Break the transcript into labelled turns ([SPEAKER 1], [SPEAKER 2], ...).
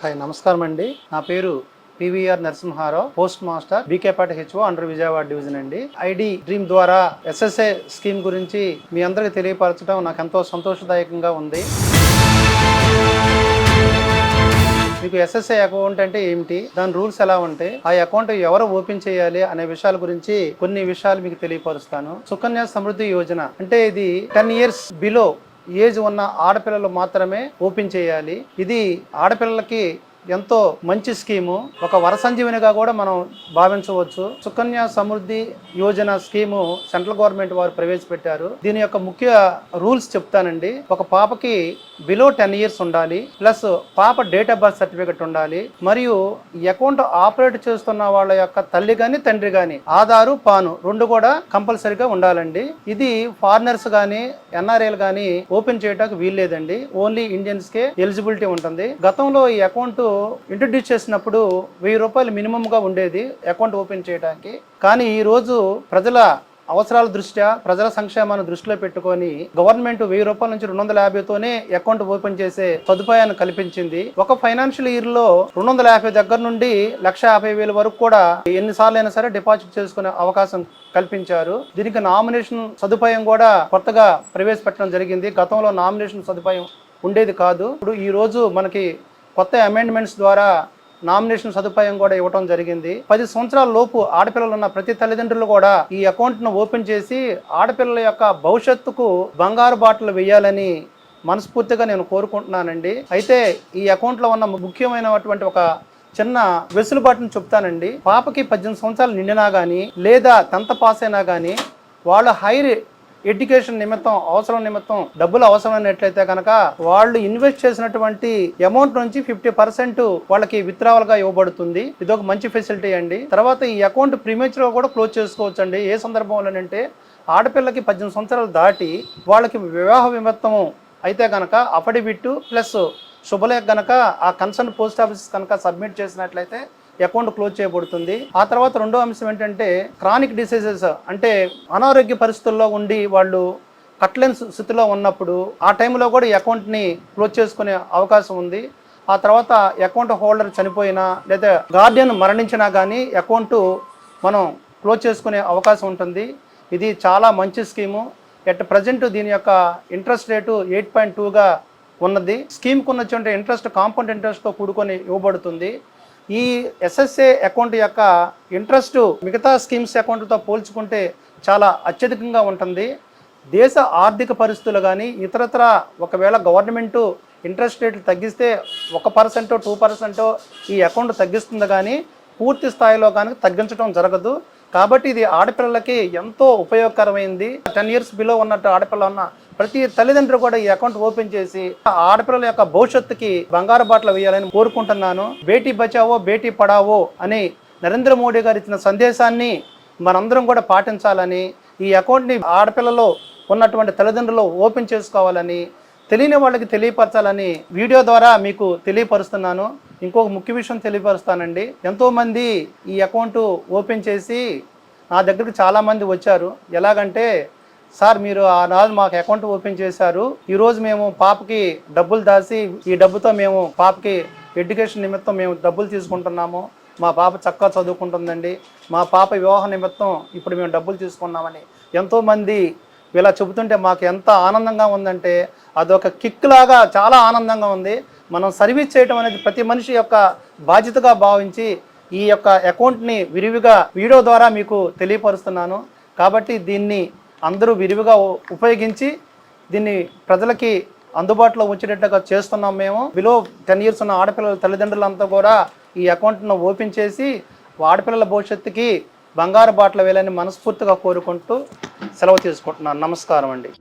[SPEAKER 1] Hi నమస్కారం అండి. నా పేరు పివిఆర్ నరసింహారావు, పోస్ట్ మాస్టర్ బీకేపాటి హెచ్ఓ అండర్ విజయవాడ డివిజన్ అండి. ఐడి డ్రీమ్ ద్వారా ఎస్ఎస్ఏ స్కీమ్ గురించి మీ అందరికీ తెలియపరచడం నాకు ఎంతో సంతోషదాయకంగా ఉంది. మీకు ఎస్ఎస్ఏ అకౌంట్ అంటే ఏమిటి, దాని రూల్స్ ఎలా ఉంటాయి, ఆ అకౌంట్ ఎవరు ఓపెన్ చేయాలి అనే విషయాల గురించి కొన్ని విషయాలు మీకు తెలియపరుస్తాను. సుకన్య సమృద్ధి యోజన అంటే ఇది 10 years బిలో ఏజ్ ఉన్న ఆడపిల్లలు మాత్రమే ఓపెన్ చేయాలి. ఇది ఆడపిల్లలకి ఎంతో మంచి స్కీము, ఒక వరసంజీవినిగా కూడా మనం భావించవచ్చు. Sukanya Samriddhi Yojana scheme central government వారు ప్రవేశపెట్టారు. దీని యొక్క ముఖ్య రూల్స్ చెప్తానండి. ఒక పాపకి బిలో 10 years ఉండాలి, ప్లస్ పాప డేట్ ఆఫ్ బర్త్ సర్టిఫికెట్ ఉండాలి, మరియు అకౌంట్ ఆపరేట్ చేస్తున్న వాళ్ళ యొక్క తల్లి గాని తండ్రి గాని ఆధారు పాను రెండు కూడా కంపల్సరీగా ఉండాలండి. ఇది ఫారినర్స్ గాని ఎన్ఆర్ఐలు గాని ఓపెన్ చేయడానికి వీల్లేదండి. ఓన్లీ ఇండియన్స్ కే ఎలిజిబిలిటీ ఉంటుంది. గతంలో ఈ అకౌంట్ ఇంట్రడ్యూస్ చేసినప్పుడు 1000 రూపాయలు మినిమం గా ఉండేది అకౌంట్ ఓపెన్ చేయడానికి. కానీ ఈ రోజు ప్రజల అవసరాల దృష్ట్యా, ప్రజల సంక్షేమాన్ని దృష్టిలో పెట్టుకొని గవర్నమెంట్ 1000 రూపాయల నుంచి 250తోనే అకౌంట్ ఓపెన్ చేసే సదుపాయాన్ని కల్పించింది. ఒక ఫైనాన్షియల్ ఇయర్ లో 250 దగ్గర నుండి 1,50,000 వరకు కూడా ఎన్నిసార్లు అయినా సరే డిపాజిట్ చేసుకునే అవకాశం కల్పించారు. దీనికి నామినేషన్ సదుపాయం కూడా కొత్తగా ప్రవేశపెట్టడం జరిగింది. గతంలో నామినేషన్ సదుపాయం ఉండేది కాదు. ఇప్పుడు ఈ రోజు మనకి కొత్త అమెండ్మెంట్స్ ద్వారా నామినేషన్ సదుపాయం కూడా ఇవ్వడం జరిగింది. 10 సంవత్సరాల లోపు ఆడపిల్లలు ఉన్న ప్రతి తల్లిదండ్రులు కూడా ఈ అకౌంట్ ను ఓపెన్ చేసి ఆడపిల్లల యొక్క భవిష్యత్తుకు బంగారు బాటలు వేయాలని మనస్ఫూర్తిగా నేను కోరుకుంటున్నానండి. అయితే ఈ అకౌంట్ లో ఉన్న ముఖ్యమైనటువంటి ఒక చిన్న వెసులుబాటును చెప్తానండి. పాపకి 18 సంవత్సరాలు నిండినా కానీ లేదా 10th పాస్ అయినా కానీ వాళ్ళు హైర్ ఎడ్యుకేషన్ నిమిత్తం అవసరం నిమిత్తం డబ్బులు అవసరమైనట్లయితే కనుక వాళ్ళు ఇన్వెస్ట్ చేసినటువంటి అమౌంట్ నుంచి 50% వాళ్ళకి విత్డ్రావల్ గా ఇవ్వబడుతుంది. ఇది ఒక మంచి ఫెసిలిటీ అండి. తర్వాత ఈ అకౌంట్ ప్రీమేచర్ గా కూడా క్లోజ్ చేసుకోవచ్చు అండి. ఏ సందర్భంలోనంటే ఆడపిల్లకి 18 సంవత్సరాలు దాటి వాళ్ళకి వివాహ నిమిత్తం అయితే కనుక అఫిడవిట్ ప్లస్ శుభలేఖ కనుక ఆ కన్సర్న్ పోస్ట్ ఆఫీస్ కనుక సబ్మిట్ చేసినట్లయితే అకౌంట్ క్లోజ్ చేయబడుతుంది. ఆ తర్వాత రెండో అంశం ఏంటంటే క్రానిక్ డిసీజెస్ అంటే అనారోగ్య పరిస్థితుల్లో ఉండి వాళ్ళు కట్టలేని స్థితిలో ఉన్నప్పుడు ఆ టైంలో కూడా ఈ అకౌంట్ని క్లోజ్ చేసుకునే అవకాశం ఉంది. ఆ తర్వాత అకౌంట్ హోల్డర్ చనిపోయినా లేదా గార్డియన్ మరణించినా కానీ అకౌంట్ మనం క్లోజ్ చేసుకునే అవకాశం ఉంటుంది. ఇది చాలా మంచి స్కీము. ఎట్ ప్రజెంట్ దీని యొక్క ఇంట్రెస్ట్ రేటు 8.2గా ఉన్నది. స్కీమ్కి ఉన్నటువంటి ఇంట్రెస్ట్ కాంపౌండ్ ఇంట్రెస్ట్తో కూడుకొని ఇవ్వబడుతుంది. ఈ ఎస్ఎస్ఏ అకౌంట్ యొక్క ఇంట్రెస్ట్ మిగతా స్కీమ్స్ అకౌంట్తో పోల్చుకుంటే చాలా అత్యధికంగా ఉంటుంది. దేశ ఆర్థిక పరిస్థితులు కానీ ఇతరత్ర ఒకవేళ గవర్నమెంటు ఇంట్రెస్ట్ రేట్లు తగ్గిస్తే 1% 2% ఈ అకౌంట్ తగ్గిస్తుంది, కానీ పూర్తి స్థాయిలో కానీ తగ్గించడం జరగదు. కాబట్టి ఇది ఆడపిల్లలకి ఎంతో ఉపయోగకరమైంది. 10 years బిలో ఉన్నట్టు ఆడపిల్ల ఉన్న ప్రతి తల్లిదండ్రులు కూడా ఈ అకౌంట్ ఓపెన్ చేసి ఆడపిల్లల యొక్క భవిష్యత్తుకి బంగారు బాటలు వేయాలని కోరుకుంటున్నాను. బేటీ బచావో బేటీ పడావో అని నరేంద్ర మోడీ గారు ఇచ్చిన సందేశాన్ని మనందరం కూడా పాటించాలని, ఈ అకౌంట్ని ఆడపిల్లలో ఉన్నటువంటి తల్లిదండ్రులు ఓపెన్ చేసుకోవాలని, తెలియని వాళ్ళకి తెలియపరచాలని వీడియో ద్వారా మీకు తెలియపరుస్తున్నాను. ఇంకొక ముఖ్య విషయం తెలియపరుస్తానండి. ఎంతోమంది ఈ అకౌంట్ ఓపెన్ చేసి నా దగ్గరికి చాలామంది వచ్చారు. ఎలాగంటే, సార్ మీరు ఆ రోజు మాకు అకౌంట్ ఓపెన్ చేశారు, ఈరోజు మేము పాపకి డబ్బులు దాచి ఈ డబ్బుతో మేము పాపకి ఎడ్యుకేషన్ నిమిత్తం మేము డబ్బులు తీసుకుంటున్నాము, మా పాప చక్కగా చదువుకుంటుందండి, మా పాప వివాహ నిమిత్తం ఇప్పుడు మేము డబ్బులు తీసుకున్నామని ఎంతోమంది ఇలా చెబుతుంటే మాకు ఎంత ఆనందంగా ఉందంటే అదొక కిక్ లాగా చాలా ఆనందంగా ఉంది. మనం సర్వీస్ చేయడం అనేది ప్రతి మనిషి యొక్క బాధ్యతగా భావించి ఈ యొక్క అకౌంట్ని విరివిగా వీడియో ద్వారా మీకు తెలియపరుస్తున్నాను. కాబట్టి దీన్ని అందరూ విరివిగా ఉపయోగించి దీన్ని ప్రజలకి అందుబాటులో ఉంచేటట్టుగా చేస్తున్నాం. మేము బిలో 10 years ఉన్న ఆడపిల్లల తల్లిదండ్రులంతా కూడా ఈ అకౌంట్ను ఓపెన్ చేసి ఆడపిల్లల భవిష్యత్తుకి బంగారు బాటలు వేయాలని మనస్ఫూర్తిగా కోరుకుంటూ సెలవు తీసుకుంటున్నాను. నమస్కారం అండి.